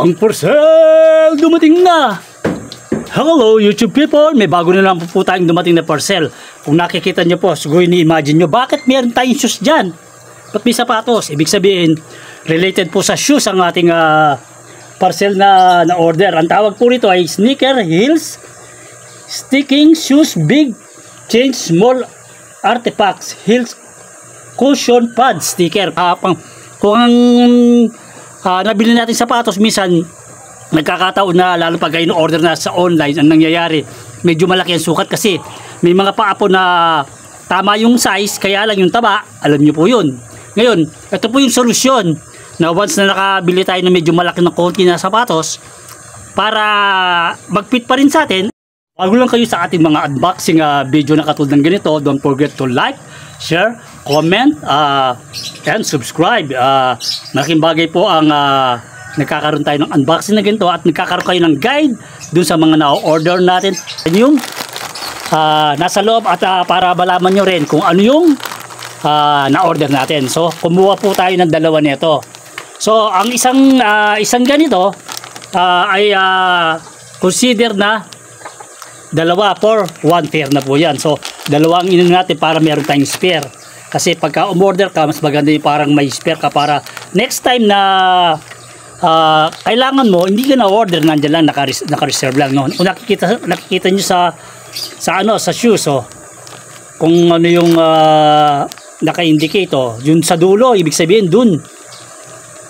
Ang parcel dumating na! Hello YouTube people! May bago na lang po tayong dumating na parcel. Kung nakikita nyo po, siguro ni-imagine nyo, bakit meron tayong shoes dyan? Ba't may sapatos? Ibig sabihin, related po sa shoes ang ating parcel na order. Ang tawag po rito ay sneaker heels, sticking shoes, big change, small artifacts, heels, cushion pad, sticker. Kung ang nabili natin sapatos, minsan nagkakataon na lalo pag kayo order na sa online, ang nangyayari medyo malaki ang sukat kasi may mga paa po na tama yung size, kaya lang yung taba, alam nyo po yun. Ngayon, ito po yung solusyon na once na nakabili tayo na medyo malaki ng konti na sapatos, para mag-fit pa rin sa atin. Bago lang kayo sa ating mga unboxing video na katulad ng ganito, don't forget to like, share, comment, and subscribe. Malaking bagay po ang nagkakaroon tayo ng unboxing na ganito at nagkakaroon kayo ng guide dun sa mga na-order natin. Yung nasa loob at para malaman nyo rin kung ano yung na-order natin. So, kumuha po tayo ng dalawa nito. So, ang isang ganito ay consider na dalawa for one pair na po yan. So, dalawa ang inin natin para meron tayong spare. Kasi pagka umorder ka, mas maganda yung parang may spare ka para next time na kailangan mo, hindi ka na-order, nandiyan lang, naka-reserve lang. No? Kung nakikita nyo sa shoes, oh, kung ano yung naka-indicate, oh, yun sa dulo, ibig sabihin dun,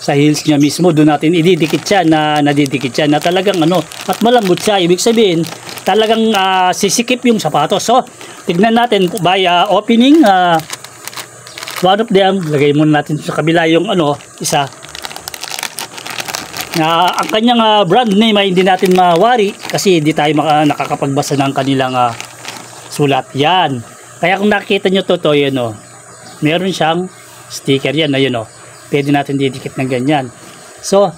sa heels niya mismo, doon natin ididikit siya na nadidikit siya na talagang ano, at malambot siya, ibig sabihin talagang sisikip yung sapatos. So, tignan natin by opening one of them, lagay muna natin sa kabila yung ano, isa. Ang kanyang brand name ay hindi natin mawari kasi hindi tayo nakakapagbasa ng kanilang sulat. Yan. Kaya kung nakikita nyo to, yan o. Meron siyang sticker yan. Ayun o. Pwede natin didikit ng ganyan. So,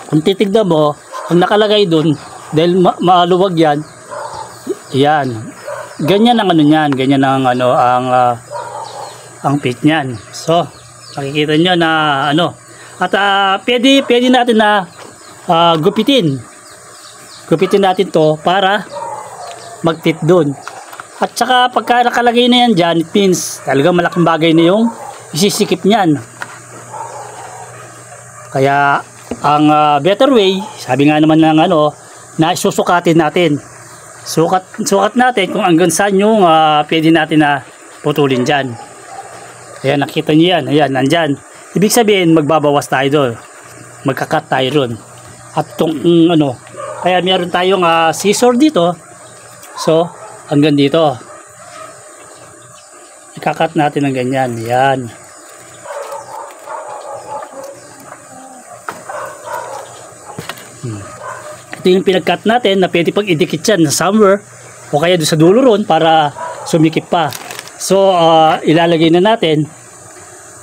kung titignan mo, ang nakalagay dun, dahil maluwag yan, yan. Ganyan ang ano niyan. Ganyan ang ano, ang fit niyan. So, makikita nyo na ano. At pwede natin na gupitin. Gupitin natin to para mag-fit dun. At saka pagka nakalagay na yan dyan, it means talagang malaking bagay na yung isisikip niyan. Kaya ang better way, sabi nga naman ng ano, na susukatin natin. Sukat natin kung hanggang saan yung pwede natin na putulin dyan. Ayan, nakita nyo yan. Ayan, nandyan. Ibig sabihin, magbabawas tayo doon. Magkakat tayo doon. At itong ano, kaya meron tayong scissor dito. So, hanggang dito. Ikakat natin ng ganyan. Yan. Ito yung pinagkat natin na pwede pag idikit yan somewhere o kaya doon sa dulo ron para sumikip pa. So, ilalagay na natin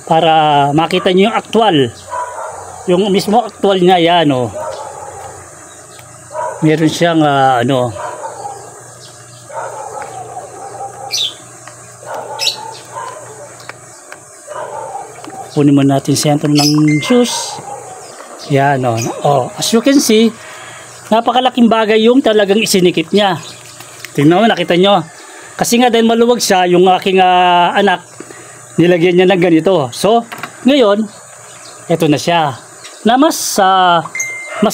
para makita nyo yung actual. Yung mismo actual niya yan, oh. Meron siyang ano, kunin mo natin sentro ng shoes. Yan, oh. Oh, as you can see, napakalaking bagay yung talagang isinikip niya. Tingnan mo, nakita nyo. Kasi nga dahil maluwag siya, yung aking anak, nilagyan niya ng ganito. So, ngayon, eto na siya. Na mas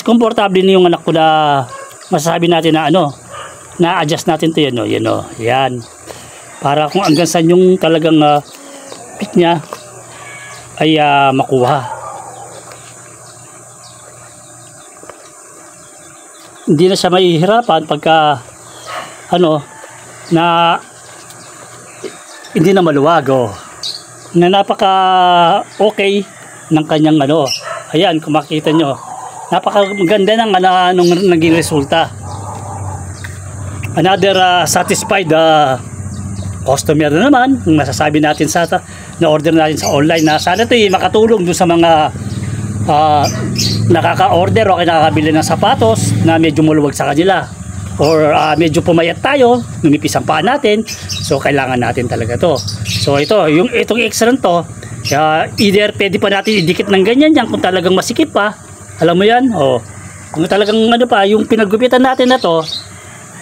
komportable na yung anak ko na masasabi natin na ano, na-adjust natin to yan, oh. Yan, oh. Yan. Para kung hanggang saan yung talagang fit niya ay makuha. Hindi na siya mahihirapan pagka ano na hindi na maluwag, oh. Na napaka okay ng kanyang ano. Ayan, kung makita nyo, napaka maganda ng anong naging resulta. Another satisfied customer na naman, masasabi natin sa na order natin sa online na sana ito makatulong doon sa mga nakaka-order o nakakabili ng sapatos na medyo maluwag sa kanila or medyo pumayat tayo, numipis ang paa natin, so kailangan natin talaga to. So itong extra to, either pwede pa natin idikit ng ganyan yan kung talagang masikip pa, alam mo yan, o Kung talagang ano pa, yung pinaggupitan natin na to,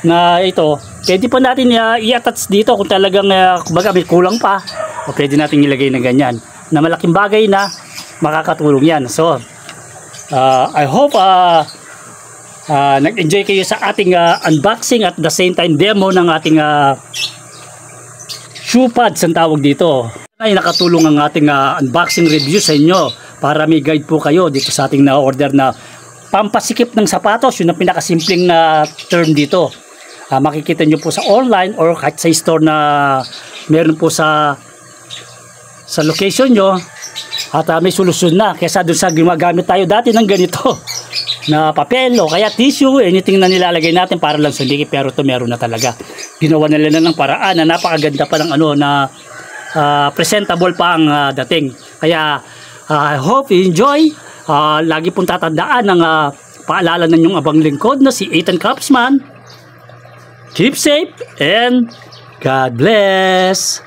na ito, pwede pa natin i-attach dito kung talagang kumbaga may kulang pa, o pwede natin ilagay na ganyan, na malaking bagay na makakatulong yan. So I hope nag-enjoy kayo sa ating unboxing at the same time demo ng ating shoe pads ang tawag dito. Ay nakatulong ang ating unboxing review sa inyo para may guide po kayo dito sa ating na-order na pampasikip ng sapatos. Yun ang pinakasimpleng term dito. Makikita nyo po sa online or kahit sa store na meron po sa location nyo, at may solusyon na kaysa doon sa gumagamit tayo dati ng ganito na papel o kaya tissue, anything na nilalagay natin para lang sumikip. Pero ito meron na talaga, ginawa nila ng paraan na napakaganda pa ng ano, na presentable pa ang dating. Kaya I hope you enjoy. Lagi pong tatandaan ng paalala ng inyong abang lingkod na si Ethan Craftsman. Keep safe and God bless.